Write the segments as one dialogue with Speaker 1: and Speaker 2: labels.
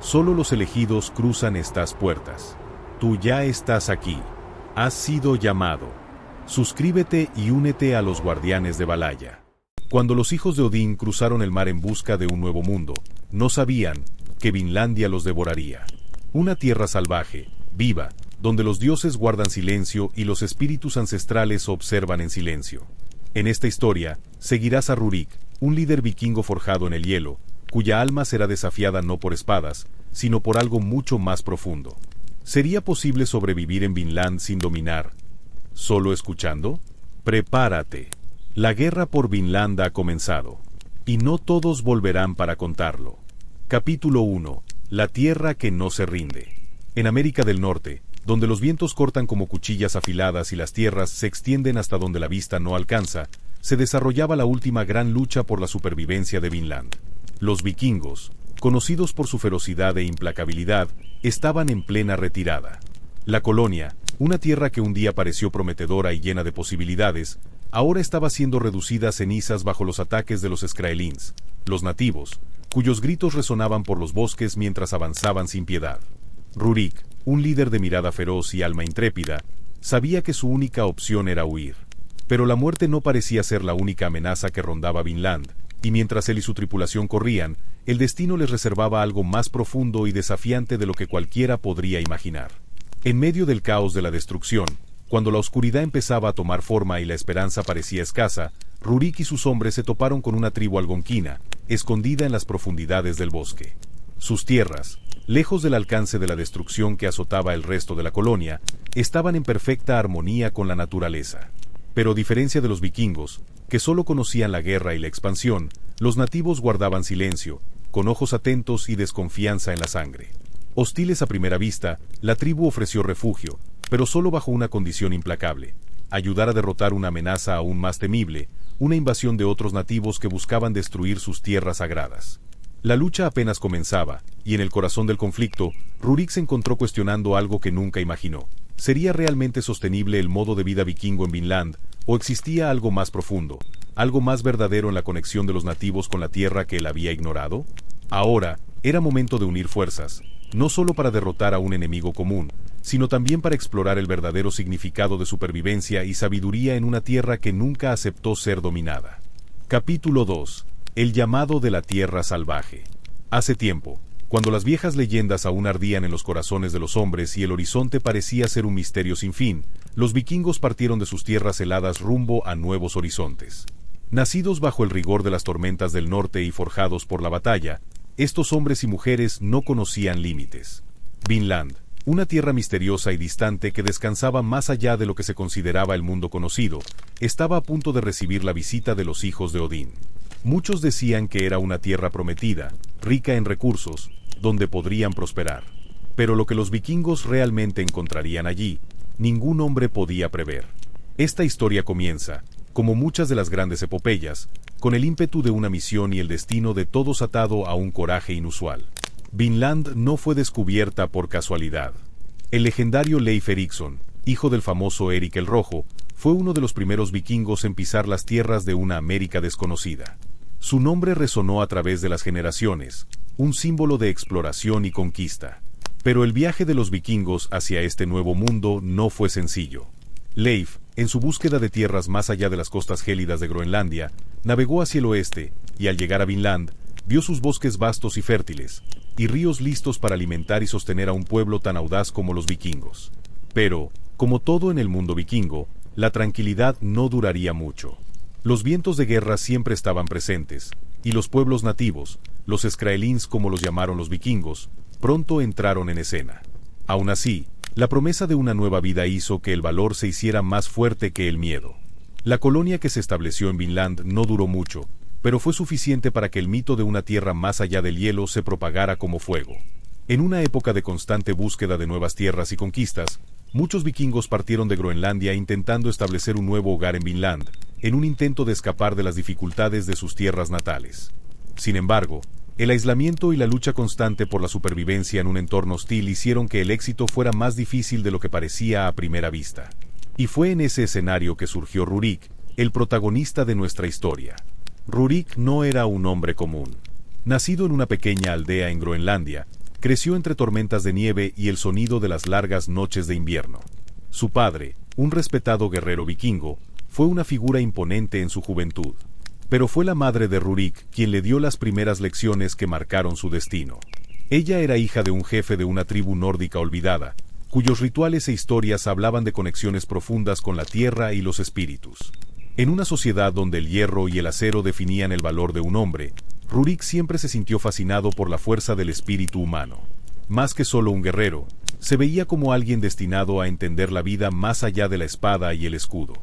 Speaker 1: Solo los elegidos cruzan estas puertas. Tú ya estás aquí. Has sido llamado. Suscríbete y únete a los guardianes de Valhalla. Cuando los hijos de Odín cruzaron el mar en busca de un nuevo mundo, no sabían que Vinlandia los devoraría. Una tierra salvaje, viva, donde los dioses guardan silencio y los espíritus ancestrales observan en silencio. En esta historia, seguirás a Rurik, un líder vikingo forjado en el hielo, cuya alma será desafiada no por espadas, sino por algo mucho más profundo. ¿Sería posible sobrevivir en Vinland sin dominar? ¿Solo escuchando? Prepárate. La guerra por Vinland ha comenzado. Y no todos volverán para contarlo. Capítulo 1. La tierra que no se rinde. En América del Norte, donde los vientos cortan como cuchillas afiladas y las tierras se extienden hasta donde la vista no alcanza, se desarrollaba la última gran lucha por la supervivencia de Vinland. Los vikingos, conocidos por su ferocidad e implacabilidad, estaban en plena retirada. La colonia, una tierra que un día pareció prometedora y llena de posibilidades, ahora estaba siendo reducida a cenizas bajo los ataques de los Skraelings, los nativos, cuyos gritos resonaban por los bosques mientras avanzaban sin piedad. Rurik, un líder de mirada feroz y alma intrépida, sabía que su única opción era huir. Pero la muerte no parecía ser la única amenaza que rondaba Vinland, y mientras él y su tripulación corrían, el destino les reservaba algo más profundo y desafiante de lo que cualquiera podría imaginar. En medio del caos de la destrucción, cuando la oscuridad empezaba a tomar forma y la esperanza parecía escasa, Rurik y sus hombres se toparon con una tribu algonquina, escondida en las profundidades del bosque. Sus tierras, lejos del alcance de la destrucción que azotaba el resto de la colonia, estaban en perfecta armonía con la naturaleza. Pero a diferencia de los vikingos, que solo conocían la guerra y la expansión, los nativos guardaban silencio, con ojos atentos y desconfianza en la sangre. Hostiles a primera vista, la tribu ofreció refugio, pero solo bajo una condición implacable: ayudar a derrotar una amenaza aún más temible, una invasión de otros nativos que buscaban destruir sus tierras sagradas. La lucha apenas comenzaba, y en el corazón del conflicto, Rurik se encontró cuestionando algo que nunca imaginó. ¿Sería realmente sostenible el modo de vida vikingo en Vinland, o existía algo más profundo, algo más verdadero en la conexión de los nativos con la tierra que él había ignorado? Ahora, era momento de unir fuerzas, no solo para derrotar a un enemigo común, sino también para explorar el verdadero significado de supervivencia y sabiduría en una tierra que nunca aceptó ser dominada. Capítulo 2. El llamado de la tierra salvaje. Hace tiempo, cuando las viejas leyendas aún ardían en los corazones de los hombres y el horizonte parecía ser un misterio sin fin, los vikingos partieron de sus tierras heladas rumbo a nuevos horizontes. Nacidos bajo el rigor de las tormentas del norte y forjados por la batalla, estos hombres y mujeres no conocían límites. Vinland, una tierra misteriosa y distante que descansaba más allá de lo que se consideraba el mundo conocido, estaba a punto de recibir la visita de los hijos de Odín. Muchos decían que era una tierra prometida, rica en recursos, donde podrían prosperar. Pero lo que los vikingos realmente encontrarían allí, ningún hombre podía prever. Esta historia comienza, como muchas de las grandes epopeyas, con el ímpetu de una misión y el destino de todos atado a un coraje inusual. Vinland no fue descubierta por casualidad. El legendario Leif Erikson, hijo del famoso Erik el Rojo, fue uno de los primeros vikingos en pisar las tierras de una América desconocida. Su nombre resonó a través de las generaciones, un símbolo de exploración y conquista. Pero el viaje de los vikingos hacia este nuevo mundo no fue sencillo. Leif, en su búsqueda de tierras más allá de las costas gélidas de Groenlandia, navegó hacia el oeste, y al llegar a Vinland, vio sus bosques vastos y fértiles, y ríos listos para alimentar y sostener a un pueblo tan audaz como los vikingos. Pero, como todo en el mundo vikingo, la tranquilidad no duraría mucho. Los vientos de guerra siempre estaban presentes, y los pueblos nativos, los Skraelings como los llamaron los vikingos, pronto entraron en escena. Aún así, la promesa de una nueva vida hizo que el valor se hiciera más fuerte que el miedo. La colonia que se estableció en Vinland no duró mucho, pero fue suficiente para que el mito de una tierra más allá del hielo se propagara como fuego. En una época de constante búsqueda de nuevas tierras y conquistas, muchos vikingos partieron de Groenlandia intentando establecer un nuevo hogar en Vinland, en un intento de escapar de las dificultades de sus tierras natales. Sin embargo, el aislamiento y la lucha constante por la supervivencia en un entorno hostil hicieron que el éxito fuera más difícil de lo que parecía a primera vista. Y fue en ese escenario que surgió Rurik, el protagonista de nuestra historia. Rurik no era un hombre común. Nacido en una pequeña aldea en Groenlandia, Creció entre tormentas de nieve y el sonido de las largas noches de invierno. Su padre, un respetado guerrero vikingo, fue una figura imponente en su juventud. Pero fue la madre de Rurik quien le dio las primeras lecciones que marcaron su destino. Ella era hija de un jefe de una tribu nórdica olvidada, cuyos rituales e historias hablaban de conexiones profundas con la tierra y los espíritus. En una sociedad donde el hierro y el acero definían el valor de un hombre, Rurik siempre se sintió fascinado por la fuerza del espíritu humano. Más que solo un guerrero, se veía como alguien destinado a entender la vida más allá de la espada y el escudo.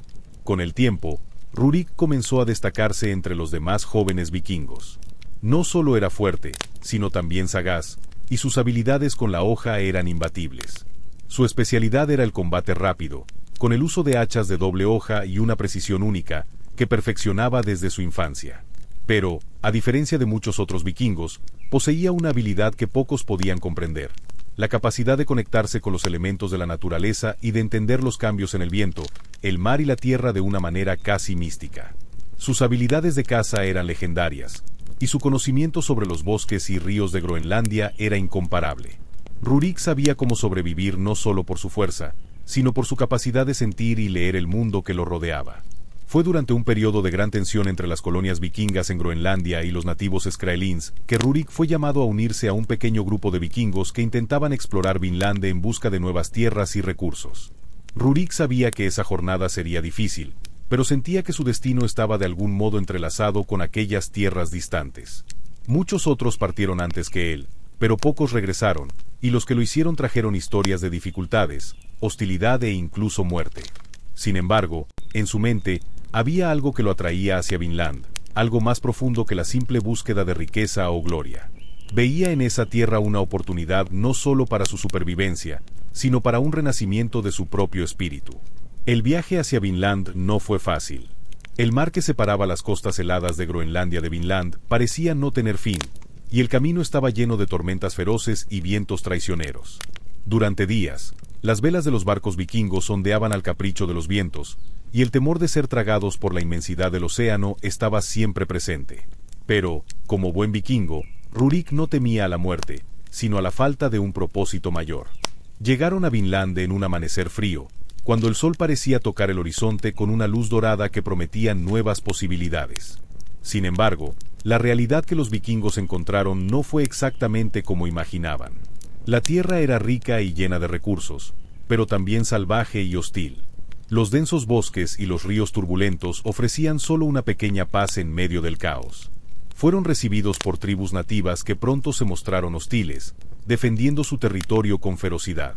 Speaker 1: Con el tiempo, Rurik comenzó a destacarse entre los demás jóvenes vikingos. No solo era fuerte, sino también sagaz, y sus habilidades con la hoja eran imbatibles. Su especialidad era el combate rápido, con el uso de hachas de doble hoja y una precisión única, que perfeccionaba desde su infancia. Pero, a diferencia de muchos otros vikingos, poseía una habilidad que pocos podían comprender: la capacidad de conectarse con los elementos de la naturaleza y de entender los cambios en el viento, el mar y la tierra de una manera casi mística. Sus habilidades de caza eran legendarias, y su conocimiento sobre los bosques y ríos de Groenlandia era incomparable. Rurik sabía cómo sobrevivir no solo por su fuerza, sino por su capacidad de sentir y leer el mundo que lo rodeaba. Fue durante un periodo de gran tensión entre las colonias vikingas en Groenlandia y los nativos Skraelings que Rurik fue llamado a unirse a un pequeño grupo de vikingos que intentaban explorar Vinland en busca de nuevas tierras y recursos. Rurik sabía que esa jornada sería difícil, pero sentía que su destino estaba de algún modo entrelazado con aquellas tierras distantes. Muchos otros partieron antes que él, pero pocos regresaron, y los que lo hicieron trajeron historias de dificultades, hostilidad e incluso muerte. Sin embargo, en su mente, había algo que lo atraía hacia Vinland, algo más profundo que la simple búsqueda de riqueza o gloria. Veía en esa tierra una oportunidad no solo para su supervivencia, sino para un renacimiento de su propio espíritu. El viaje hacia Vinland no fue fácil. El mar que separaba las costas heladas de Groenlandia de Vinland parecía no tener fin, y el camino estaba lleno de tormentas feroces y vientos traicioneros. Durante días, las velas de los barcos vikingos ondeaban al capricho de los vientos, y el temor de ser tragados por la inmensidad del océano estaba siempre presente. Pero, como buen vikingo, Rurik no temía a la muerte, sino a la falta de un propósito mayor. Llegaron a Vinland en un amanecer frío, cuando el sol parecía tocar el horizonte con una luz dorada que prometía nuevas posibilidades. Sin embargo, la realidad que los vikingos encontraron no fue exactamente como imaginaban. La tierra era rica y llena de recursos, pero también salvaje y hostil. Los densos bosques y los ríos turbulentos ofrecían solo una pequeña paz en medio del caos. Fueron recibidos por tribus nativas que pronto se mostraron hostiles, defendiendo su territorio con ferocidad.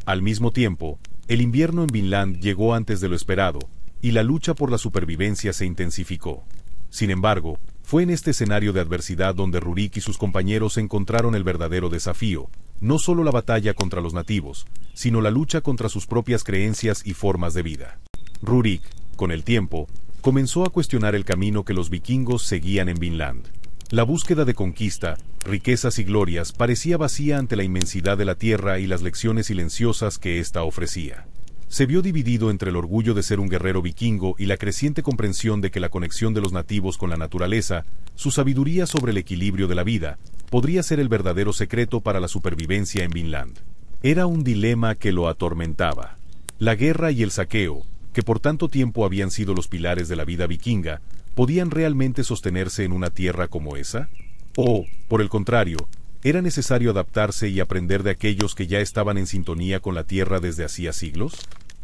Speaker 1: Al mismo tiempo, el invierno en Vinland llegó antes de lo esperado, y la lucha por la supervivencia se intensificó. Sin embargo, fue en este escenario de adversidad donde Rurik y sus compañeros encontraron el verdadero desafío: no solo la batalla contra los nativos, sino la lucha contra sus propias creencias y formas de vida. Rurik, con el tiempo, comenzó a cuestionar el camino que los vikingos seguían en Vinland. La búsqueda de conquista, riquezas y glorias parecía vacía ante la inmensidad de la tierra y las lecciones silenciosas que ésta ofrecía. Se vio dividido entre el orgullo de ser un guerrero vikingo y la creciente comprensión de que la conexión de los nativos con la naturaleza, su sabiduría sobre el equilibrio de la vida, podría ser el verdadero secreto para la supervivencia en Vinland. Era un dilema que lo atormentaba. La guerra y el saqueo, que por tanto tiempo habían sido los pilares de la vida vikinga, ¿podían realmente sostenerse en una tierra como esa? O, por el contrario, ¿era necesario adaptarse y aprender de aquellos que ya estaban en sintonía con la tierra desde hacía siglos?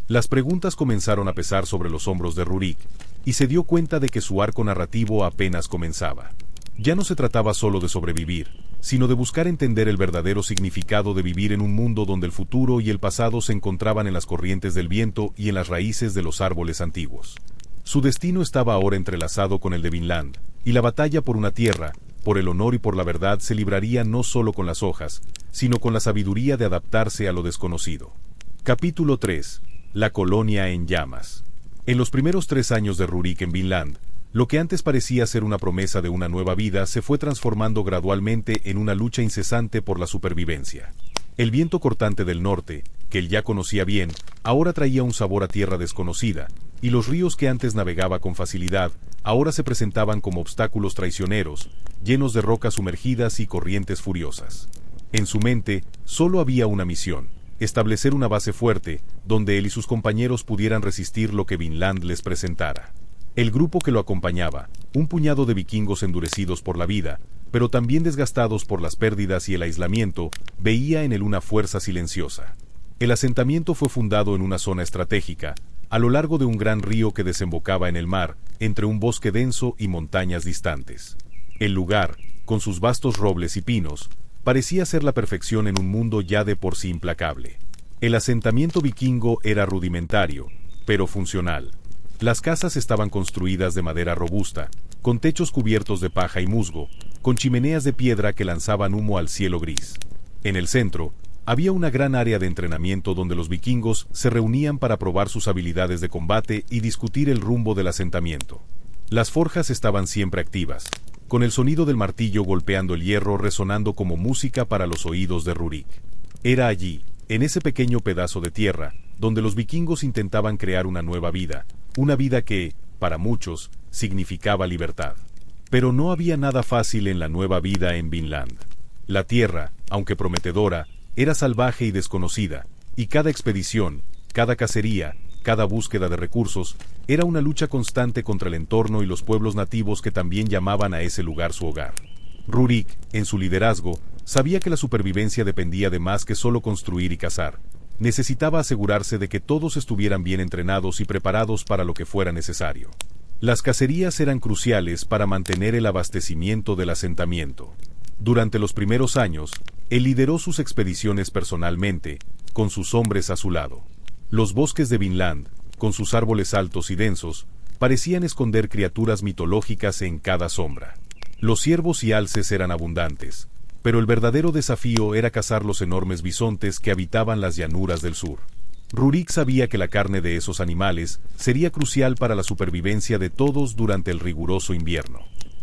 Speaker 1: Las preguntas comenzaron a pesar sobre los hombros de Rurik, y se dio cuenta de que su arco narrativo apenas comenzaba. Ya no se trataba solo de sobrevivir, sino de buscar entender el verdadero significado de vivir en un mundo donde el futuro y el pasado se encontraban en las corrientes del viento y en las raíces de los árboles antiguos. Su destino estaba ahora entrelazado con el de Vinland, y la batalla por una tierra, por el honor y por la verdad se libraría no solo con las hojas, sino con la sabiduría de adaptarse a lo desconocido. Capítulo 3. La colonia en llamas. En los primeros 3 años de Rurik en Vinland, lo que antes parecía ser una promesa de una nueva vida se fue transformando gradualmente en una lucha incesante por la supervivencia. El viento cortante del norte, que él ya conocía bien, ahora traía un sabor a tierra desconocida, y los ríos que antes navegaba con facilidad, ahora se presentaban como obstáculos traicioneros, llenos de rocas sumergidas y corrientes furiosas. En su mente, solo había una misión: establecer una base fuerte, donde él y sus compañeros pudieran resistir lo que Vinland les presentara. El grupo que lo acompañaba, un puñado de vikingos endurecidos por la vida, pero también desgastados por las pérdidas y el aislamiento, veía en él una fuerza silenciosa. El asentamiento fue fundado en una zona estratégica, a lo largo de un gran río que desembocaba en el mar, entre un bosque denso y montañas distantes. El lugar, con sus vastos robles y pinos, parecía ser la perfección en un mundo ya de por sí implacable. El asentamiento vikingo era rudimentario, pero funcional. Las casas estaban construidas de madera robusta, con techos cubiertos de paja y musgo, con chimeneas de piedra que lanzaban humo al cielo gris. En el centro, había una gran área de entrenamiento donde los vikingos se reunían para probar sus habilidades de combate y discutir el rumbo del asentamiento. Las forjas estaban siempre activas, con el sonido del martillo golpeando el hierro resonando como música para los oídos de Rurik. Era allí, en ese pequeño pedazo de tierra, donde los vikingos intentaban crear una nueva vida, una vida que, para muchos, significaba libertad. Pero no había nada fácil en la nueva vida en Vinland. La tierra, aunque prometedora, era salvaje y desconocida, y cada expedición, cada cacería, cada búsqueda de recursos, era una lucha constante contra el entorno y los pueblos nativos que también llamaban a ese lugar su hogar. Rurik, en su liderazgo, sabía que la supervivencia dependía de más que solo construir y cazar. Necesitaba asegurarse de que todos estuvieran bien entrenados y preparados para lo que fuera necesario. Las cacerías eran cruciales para mantener el abastecimiento del asentamiento. Durante los primeros años, él lideró sus expediciones personalmente, con sus hombres a su lado. Los bosques de Vinland, con sus árboles altos y densos, parecían esconder criaturas mitológicas en cada sombra. Los ciervos y alces eran abundantes, pero el verdadero desafío era cazar los enormes bisontes que habitaban las llanuras del sur. Rurik sabía que la carne de esos animales sería crucial para la supervivencia de todos durante el riguroso invierno.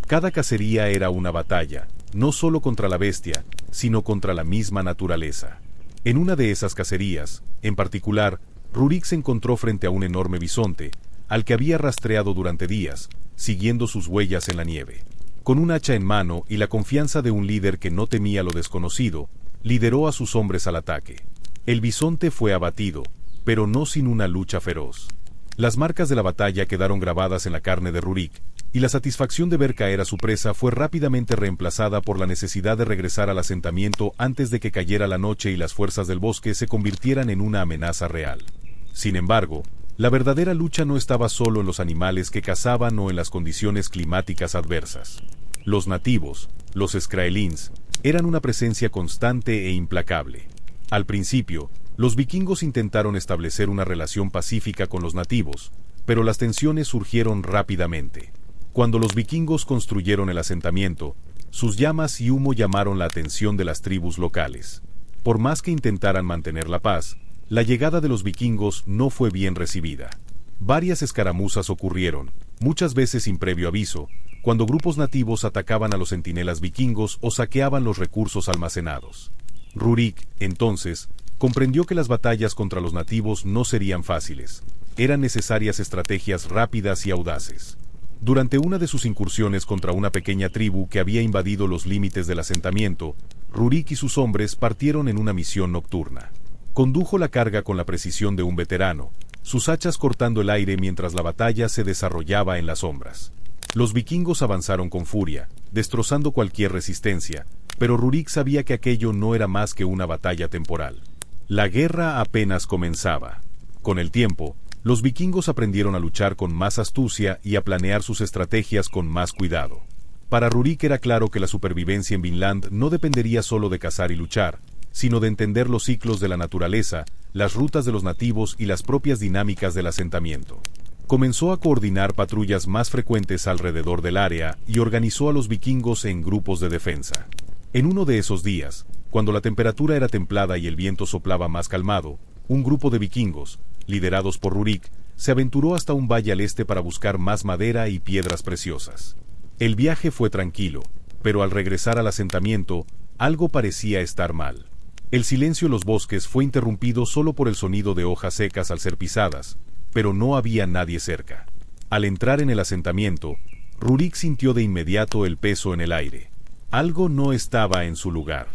Speaker 1: Cada cacería era una batalla, no solo contra la bestia, sino contra la misma naturaleza. En una de esas cacerías, en particular, Rurik se encontró frente a un enorme bisonte, al que había rastreado durante días, siguiendo sus huellas en la nieve. Con un hacha en mano y la confianza de un líder que no temía lo desconocido, lideró a sus hombres al ataque. El bisonte fue abatido, pero no sin una lucha feroz. Las marcas de la batalla quedaron grabadas en la carne de Rurik, y la satisfacción de ver caer a su presa fue rápidamente reemplazada por la necesidad de regresar al asentamiento antes de que cayera la noche y las fuerzas del bosque se convirtieran en una amenaza real. Sin embargo, la verdadera lucha no estaba solo en los animales que cazaban o en las condiciones climáticas adversas. Los nativos, los Skraelings, eran una presencia constante e implacable. Al principio, los vikingos intentaron establecer una relación pacífica con los nativos, pero las tensiones surgieron rápidamente. Cuando los vikingos construyeron el asentamiento, sus llamas y humo llamaron la atención de las tribus locales. Por más que intentaran mantener la paz, la llegada de los vikingos no fue bien recibida. Varias escaramuzas ocurrieron, muchas veces sin previo aviso, cuando grupos nativos atacaban a los centinelas vikingos o saqueaban los recursos almacenados. Rurik, entonces, comprendió que las batallas contra los nativos no serían fáciles. Eran necesarias estrategias rápidas y audaces. Durante una de sus incursiones contra una pequeña tribu que había invadido los límites del asentamiento, Rurik y sus hombres partieron en una misión nocturna. Condujo la carga con la precisión de un veterano, sus hachas cortando el aire mientras la batalla se desarrollaba en las sombras. Los vikingos avanzaron con furia, destrozando cualquier resistencia, pero Rurik sabía que aquello no era más que una batalla temporal. La guerra apenas comenzaba. Con el tiempo, los vikingos aprendieron a luchar con más astucia y a planear sus estrategias con más cuidado. Para Rurik era claro que la supervivencia en Vinland no dependería solo de cazar y luchar, sino de entender los ciclos de la naturaleza, las rutas de los nativos y las propias dinámicas del asentamiento. Comenzó a coordinar patrullas más frecuentes alrededor del área y organizó a los vikingos en grupos de defensa. En uno de esos días, cuando la temperatura era templada y el viento soplaba más calmado, un grupo de vikingos, liderados por Rurik, se aventuró hasta un valle al este para buscar más madera y piedras preciosas. El viaje fue tranquilo, pero al regresar al asentamiento, algo parecía estar mal. El silencio en los bosques fue interrumpido solo por el sonido de hojas secas al ser pisadas, pero no había nadie cerca. Al entrar en el asentamiento, Rurik sintió de inmediato el peso en el aire. Algo no estaba en su lugar.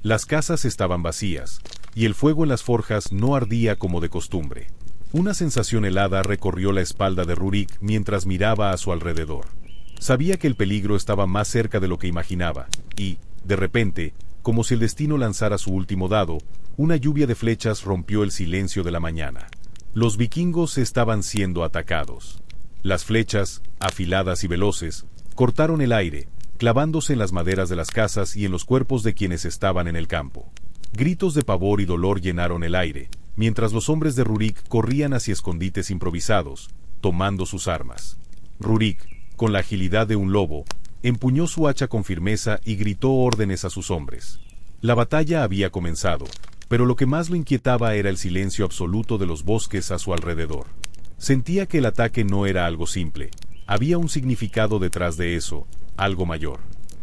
Speaker 1: Las casas estaban vacías, y el fuego en las forjas no ardía como de costumbre. Una sensación helada recorrió la espalda de Rurik mientras miraba a su alrededor. Sabía que el peligro estaba más cerca de lo que imaginaba, y, de repente, como si el destino lanzara su último dado, una lluvia de flechas rompió el silencio de la mañana. Los vikingos estaban siendo atacados. Las flechas, afiladas y veloces, cortaron el aire, clavándose en las maderas de las casas y en los cuerpos de quienes estaban en el campo. Gritos de pavor y dolor llenaron el aire, mientras los hombres de Rurik corrían hacia escondites improvisados, tomando sus armas. Rurik, con la agilidad de un lobo, empuñó su hacha con firmeza y gritó órdenes a sus hombres. La batalla había comenzado, pero lo que más lo inquietaba era el silencio absoluto de los bosques a su alrededor. Sentía que el ataque no era algo simple, había un significado detrás de eso, algo mayor.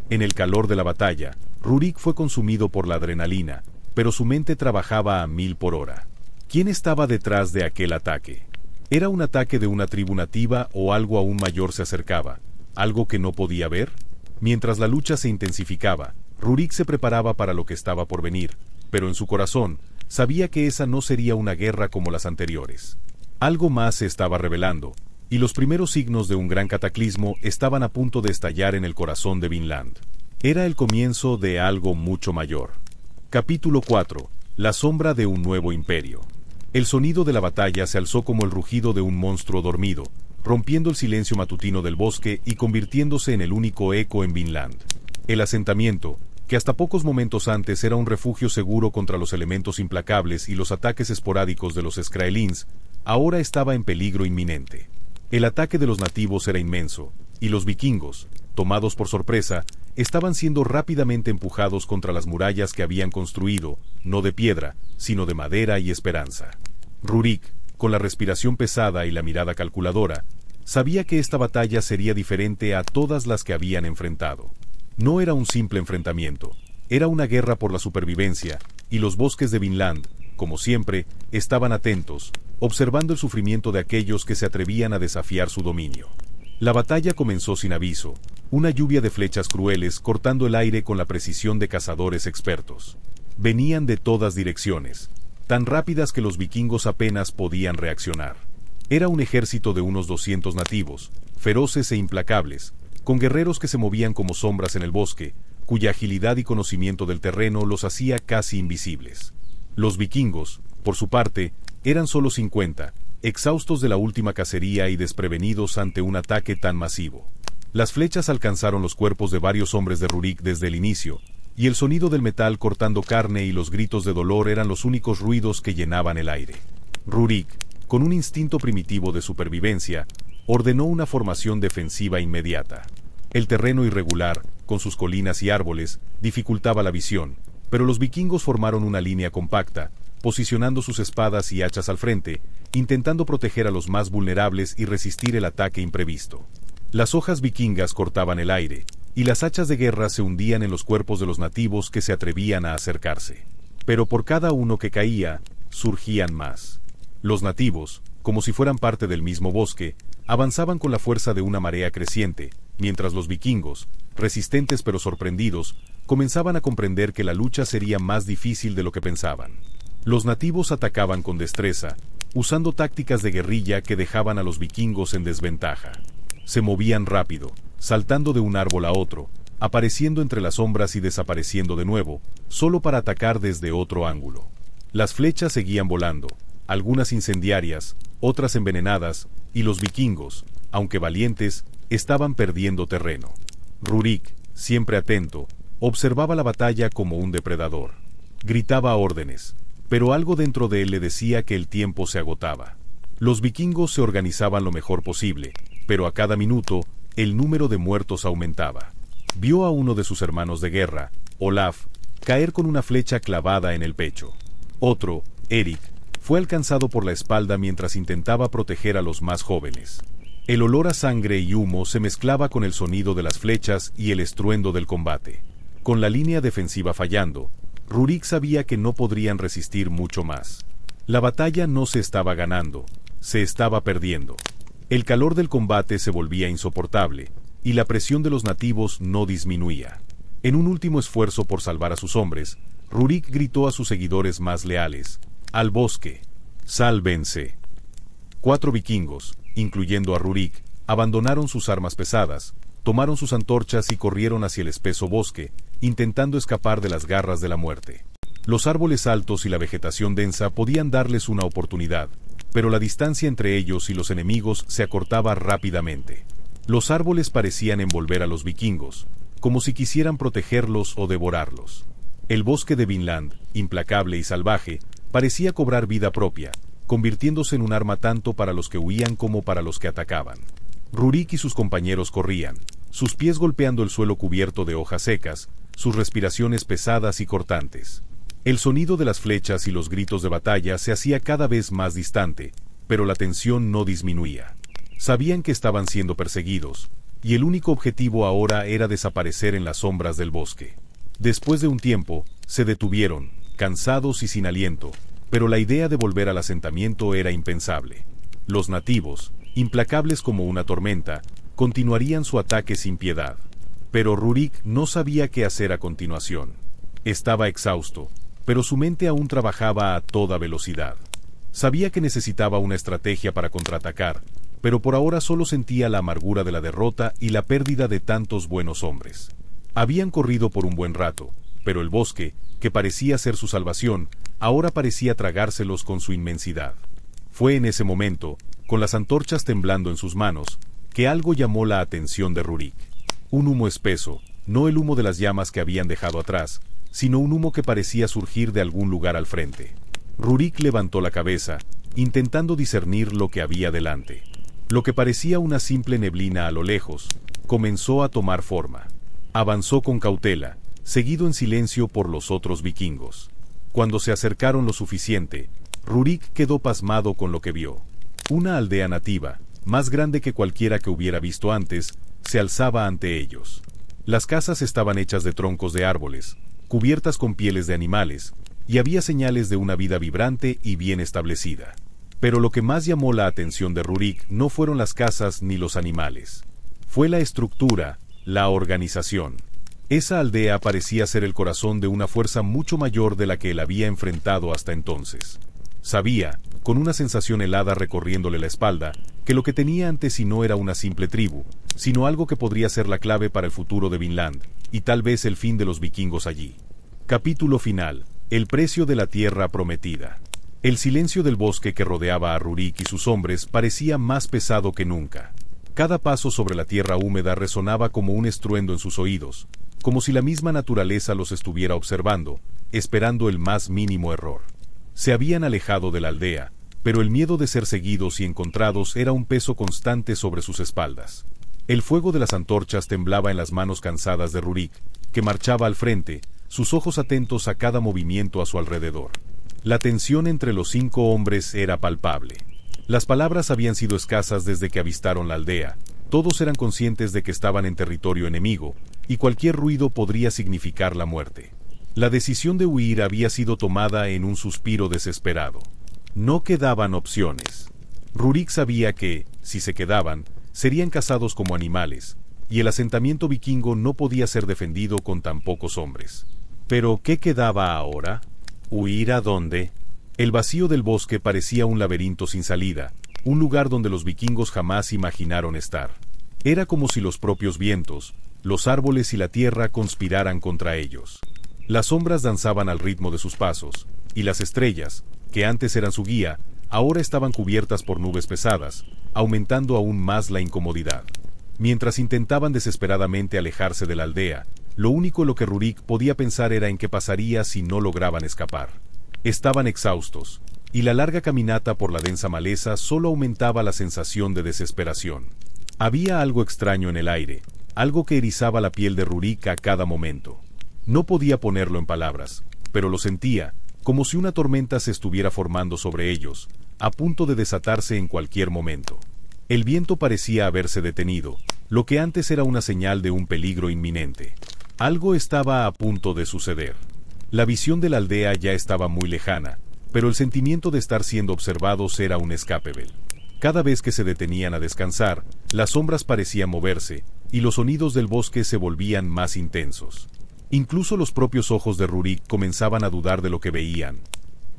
Speaker 1: En el calor de la batalla, Rurik fue consumido por la adrenalina, pero su mente trabajaba a 1000 por hora. ¿Quién estaba detrás de aquel ataque? ¿Era un ataque de una tribu nativa o algo aún mayor se acercaba? ¿Algo que no podía ver? Mientras la lucha se intensificaba, Rurik se preparaba para lo que estaba por venir, pero en su corazón, sabía que esa no sería una guerra como las anteriores. Algo más se estaba revelando, y los primeros signos de un gran cataclismo estaban a punto de estallar en el corazón de Vinland. Era el comienzo de algo mucho mayor. Capítulo 4. La sombra de un nuevo imperio. El sonido de la batalla se alzó como el rugido de un monstruo dormido, rompiendo el silencio matutino del bosque y convirtiéndose en el único eco en Vinland. El asentamiento, que hasta pocos momentos antes era un refugio seguro contra los elementos implacables y los ataques esporádicos de los Skraelings, ahora estaba en peligro inminente. El ataque de los nativos era inmenso, y los vikingos, tomados por sorpresa, estaban siendo rápidamente empujados contra las murallas que habían construido, no de piedra, sino de madera y esperanza. Rurik, con la respiración pesada y la mirada calculadora, sabía que esta batalla sería diferente a todas las que habían enfrentado. No era un simple enfrentamiento, era una guerra por la supervivencia, y los bosques de Vinland, como siempre, estaban atentos, observando el sufrimiento de aquellos que se atrevían a desafiar su dominio. La batalla comenzó sin aviso, una lluvia de flechas crueles cortando el aire con la precisión de cazadores expertos. Venían de todas direcciones, tan rápidas que los vikingos apenas podían reaccionar. Era un ejército de unos 200 nativos, feroces e implacables, con guerreros que se movían como sombras en el bosque, cuya agilidad y conocimiento del terreno los hacía casi invisibles. Los vikingos, por su parte, eran solo 50, exhaustos de la última cacería y desprevenidos ante un ataque tan masivo. Las flechas alcanzaron los cuerpos de varios hombres de Rurik desde el inicio, y el sonido del metal cortando carne y los gritos de dolor eran los únicos ruidos que llenaban el aire. Rurik, con un instinto primitivo de supervivencia, ordenó una formación defensiva inmediata. El terreno irregular, con sus colinas y árboles, dificultaba la visión, pero los vikingos formaron una línea compacta, posicionando sus espadas y hachas al frente, intentando proteger a los más vulnerables y resistir el ataque imprevisto. Las hojas vikingas cortaban el aire, y las hachas de guerra se hundían en los cuerpos de los nativos que se atrevían a acercarse. Pero por cada uno que caía, surgían más. Los nativos, como si fueran parte del mismo bosque, avanzaban con la fuerza de una marea creciente, mientras los vikingos, resistentes pero sorprendidos, comenzaban a comprender que la lucha sería más difícil de lo que pensaban. Los nativos atacaban con destreza, usando tácticas de guerrilla que dejaban a los vikingos en desventaja. Se movían rápido, saltando de un árbol a otro, apareciendo entre las sombras y desapareciendo de nuevo, solo para atacar desde otro ángulo. Las flechas seguían volando, algunas incendiarias, otras envenenadas, y los vikingos, aunque valientes, estaban perdiendo terreno. Rurik, siempre atento, observaba la batalla como un depredador. Gritaba órdenes, pero algo dentro de él le decía que el tiempo se agotaba. Los vikingos se organizaban lo mejor posible, pero a cada minuto, el número de muertos aumentaba. Vio a uno de sus hermanos de guerra, Olaf, caer con una flecha clavada en el pecho. Otro, Erik, fue alcanzado por la espalda mientras intentaba proteger a los más jóvenes. El olor a sangre y humo se mezclaba con el sonido de las flechas y el estruendo del combate. Con la línea defensiva fallando, Rurik sabía que no podrían resistir mucho más. La batalla no se estaba ganando, se estaba perdiendo. El calor del combate se volvía insoportable, y la presión de los nativos no disminuía. En un último esfuerzo por salvar a sus hombres, Rurik gritó a sus seguidores más leales: «¡Al bosque! ¡Sálvense!». 4 vikingos, incluyendo a Rurik, abandonaron sus armas pesadas, tomaron sus antorchas y corrieron hacia el espeso bosque, intentando escapar de las garras de la muerte. Los árboles altos y la vegetación densa podían darles una oportunidad, pero la distancia entre ellos y los enemigos se acortaba rápidamente. Los árboles parecían envolver a los vikingos, como si quisieran protegerlos o devorarlos. El bosque de Vinland, implacable y salvaje, parecía cobrar vida propia, convirtiéndose en un arma tanto para los que huían como para los que atacaban. Rurik y sus compañeros corrían, sus pies golpeando el suelo cubierto de hojas secas, sus respiraciones pesadas y cortantes. El sonido de las flechas y los gritos de batalla se hacía cada vez más distante, pero la tensión no disminuía. Sabían que estaban siendo perseguidos, y el único objetivo ahora era desaparecer en las sombras del bosque. Después de un tiempo, se detuvieron, cansados y sin aliento, pero la idea de volver al asentamiento era impensable. Los nativos, implacables como una tormenta, continuarían su ataque sin piedad. Pero Rurik no sabía qué hacer a continuación. Estaba exhausto, pero su mente aún trabajaba a toda velocidad. Sabía que necesitaba una estrategia para contraatacar, pero por ahora solo sentía la amargura de la derrota y la pérdida de tantos buenos hombres. Habían corrido por un buen rato, pero el bosque, que parecía ser su salvación, ahora parecía tragárselos con su inmensidad. Fue en ese momento, con las antorchas temblando en sus manos, que algo llamó la atención de Rurik. Un humo espeso, no el humo de las llamas que habían dejado atrás, sino un humo que parecía surgir de algún lugar al frente. Rurik levantó la cabeza, intentando discernir lo que había delante. Lo que parecía una simple neblina a lo lejos, comenzó a tomar forma. Avanzó con cautela, seguido en silencio por los otros vikingos. Cuando se acercaron lo suficiente, Rurik quedó pasmado con lo que vio. Una aldea nativa, más grande que cualquiera que hubiera visto antes, se alzaba ante ellos. Las casas estaban hechas de troncos de árboles, cubiertas con pieles de animales, y había señales de una vida vibrante y bien establecida. Pero lo que más llamó la atención de Rurik no fueron las casas ni los animales. Fue la estructura, la organización. Esa aldea parecía ser el corazón de una fuerza mucho mayor de la que él había enfrentado hasta entonces. Sabía, con una sensación helada recorriéndole la espalda, que lo que tenía ante sí no era una simple tribu, sino algo que podría ser la clave para el futuro de Vinland, y tal vez el fin de los vikingos allí. Capítulo final. El precio de la tierra prometida. El silencio del bosque que rodeaba a Rurik y sus hombres parecía más pesado que nunca. Cada paso sobre la tierra húmeda resonaba como un estruendo en sus oídos, como si la misma naturaleza los estuviera observando, esperando el más mínimo error. Se habían alejado de la aldea, pero el miedo de ser seguidos y encontrados era un peso constante sobre sus espaldas. El fuego de las antorchas temblaba en las manos cansadas de Rurik, que marchaba al frente, sus ojos atentos a cada movimiento a su alrededor. La tensión entre los 5 hombres era palpable. Las palabras habían sido escasas desde que avistaron la aldea. Todos eran conscientes de que estaban en territorio enemigo, y cualquier ruido podría significar la muerte. La decisión de huir había sido tomada en un suspiro desesperado. No quedaban opciones. Rurik sabía que, si se quedaban, serían cazados como animales, y el asentamiento vikingo no podía ser defendido con tan pocos hombres. Pero, ¿qué quedaba ahora? ¿Huir a dónde? El vacío del bosque parecía un laberinto sin salida, un lugar donde los vikingos jamás imaginaron estar. Era como si los propios vientos, los árboles y la tierra conspiraran contra ellos. Las sombras danzaban al ritmo de sus pasos, y las estrellas, que antes eran su guía, ahora estaban cubiertas por nubes pesadas, aumentando aún más la incomodidad. Mientras intentaban desesperadamente alejarse de la aldea, lo único en lo que Rurik podía pensar era en qué pasaría si no lograban escapar. Estaban exhaustos, y la larga caminata por la densa maleza solo aumentaba la sensación de desesperación. Había algo extraño en el aire, algo que erizaba la piel de Rurik a cada momento. No podía ponerlo en palabras, pero lo sentía, como si una tormenta se estuviera formando sobre ellos, a punto de desatarse en cualquier momento. El viento parecía haberse detenido, lo que antes era una señal de un peligro inminente. Algo estaba a punto de suceder. La visión de la aldea ya estaba muy lejana, pero el sentimiento de estar siendo observados era un escapebel. Cada vez que se detenían a descansar, las sombras parecían moverse, y los sonidos del bosque se volvían más intensos. Incluso los propios ojos de Rurik comenzaban a dudar de lo que veían.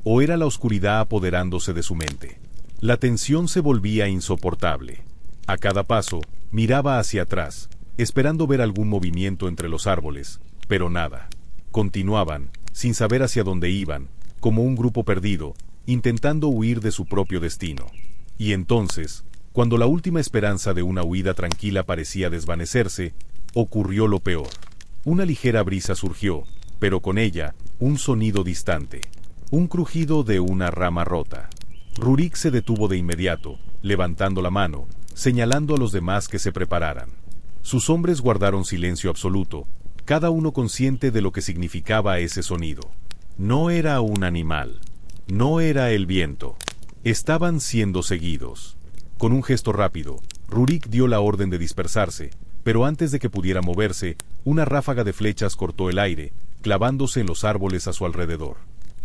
Speaker 1: ¿O era la oscuridad apoderándose de su mente? La tensión se volvía insoportable. A cada paso, miraba hacia atrás, esperando ver algún movimiento entre los árboles, pero nada. Continuaban, sin saber hacia dónde iban, como un grupo perdido, intentando huir de su propio destino. Y entonces, cuando la última esperanza de una huida tranquila parecía desvanecerse, ocurrió lo peor. Una ligera brisa surgió, pero con ella, un sonido distante. Un crujido de una rama rota. Rurik se detuvo de inmediato, levantando la mano, señalando a los demás que se prepararan. Sus hombres guardaron silencio absoluto, cada uno consciente de lo que significaba ese sonido. No era un animal. No era el viento. Estaban siendo seguidos. Con un gesto rápido, Rurik dio la orden de dispersarse, pero antes de que pudiera moverse, una ráfaga de flechas cortó el aire, clavándose en los árboles a su alrededor.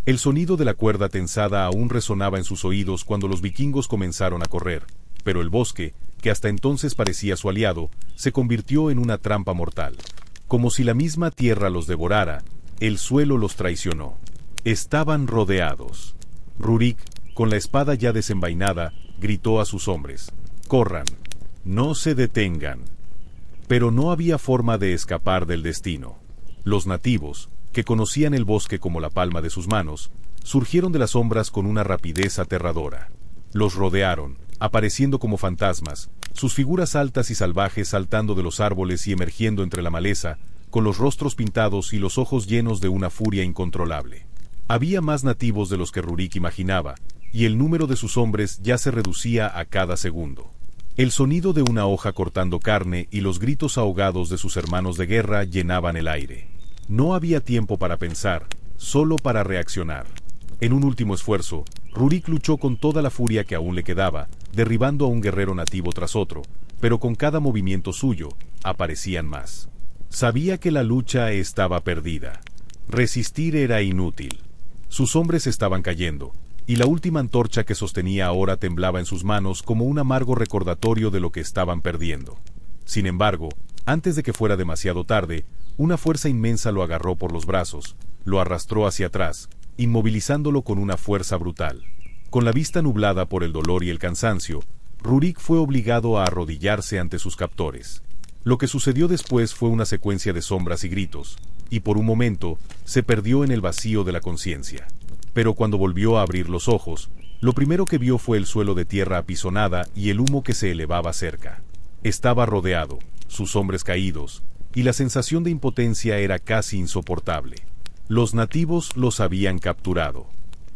Speaker 1: El sonido de la cuerda tensada aún resonaba en sus oídos cuando los vikingos comenzaron a correr, pero el bosque, que hasta entonces parecía su aliado, se convirtió en una trampa mortal. Como si la misma tierra los devorara, el suelo los traicionó. Estaban rodeados. Rurik, con la espada ya desenvainada, gritó a sus hombres: «¡Corran! ¡No se detengan!». Pero no había forma de escapar del destino. Los nativos, que conocían el bosque como la palma de sus manos, surgieron de las sombras con una rapidez aterradora. Los rodearon, apareciendo como fantasmas, sus figuras altas y salvajes saltando de los árboles y emergiendo entre la maleza, con los rostros pintados y los ojos llenos de una furia incontrolable. Había más nativos de los que Rurik imaginaba, y el número de sus hombres ya se reducía a cada segundo. El sonido de una hoja cortando carne y los gritos ahogados de sus hermanos de guerra llenaban el aire. No había tiempo para pensar, solo para reaccionar. En un último esfuerzo, Rurik luchó con toda la furia que aún le quedaba, derribando a un guerrero nativo tras otro, pero con cada movimiento suyo, aparecían más. Sabía que la lucha estaba perdida. Resistir era inútil. Sus hombres estaban cayendo, y la última antorcha que sostenía ahora temblaba en sus manos como un amargo recordatorio de lo que estaban perdiendo. Sin embargo, antes de que fuera demasiado tarde, una fuerza inmensa lo agarró por los brazos, lo arrastró hacia atrás, inmovilizándolo con una fuerza brutal. Con la vista nublada por el dolor y el cansancio, Rurik fue obligado a arrodillarse ante sus captores. Lo que sucedió después fue una secuencia de sombras y gritos, y por un momento se perdió en el vacío de la conciencia. Pero cuando volvió a abrir los ojos, lo primero que vio fue el suelo de tierra apisonada y el humo que se elevaba cerca. Estaba rodeado, sus hombres caídos, y la sensación de impotencia era casi insoportable. Los nativos los habían capturado.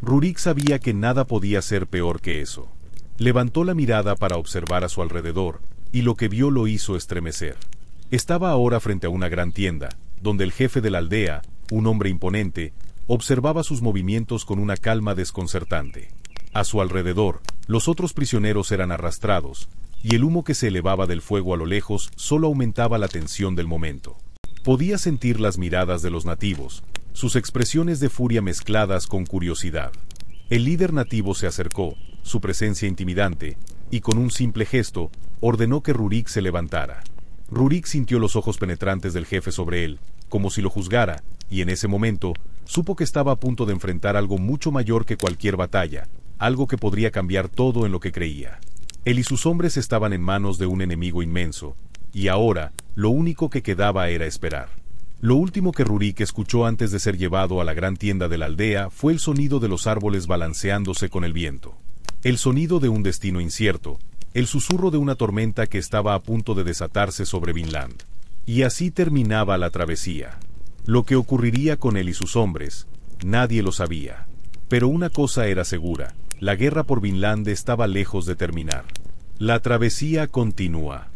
Speaker 1: Rurik sabía que nada podía ser peor que eso. Levantó la mirada para observar a su alrededor, y lo que vio lo hizo estremecer. Estaba ahora frente a una gran tienda, donde el jefe de la aldea, un hombre imponente, observaba sus movimientos con una calma desconcertante. A su alrededor, los otros prisioneros eran arrastrados, y el humo que se elevaba del fuego a lo lejos solo aumentaba la tensión del momento. Podía sentir las miradas de los nativos, sus expresiones de furia mezcladas con curiosidad. El líder nativo se acercó, su presencia intimidante, y con un simple gesto, ordenó que Rurik se levantara. Rurik sintió los ojos penetrantes del jefe sobre él, como si lo juzgara, y en ese momento, supo que estaba a punto de enfrentar algo mucho mayor que cualquier batalla, algo que podría cambiar todo en lo que creía. Él y sus hombres estaban en manos de un enemigo inmenso, y ahora, lo único que quedaba era esperar. Lo último que Rurik escuchó antes de ser llevado a la gran tienda de la aldea fue el sonido de los árboles balanceándose con el viento. El sonido de un destino incierto, el susurro de una tormenta que estaba a punto de desatarse sobre Vinland. Y así terminaba la travesía. Lo que ocurriría con él y sus hombres, nadie lo sabía. Pero una cosa era segura, la guerra por Vinland estaba lejos de terminar. La travesía continúa.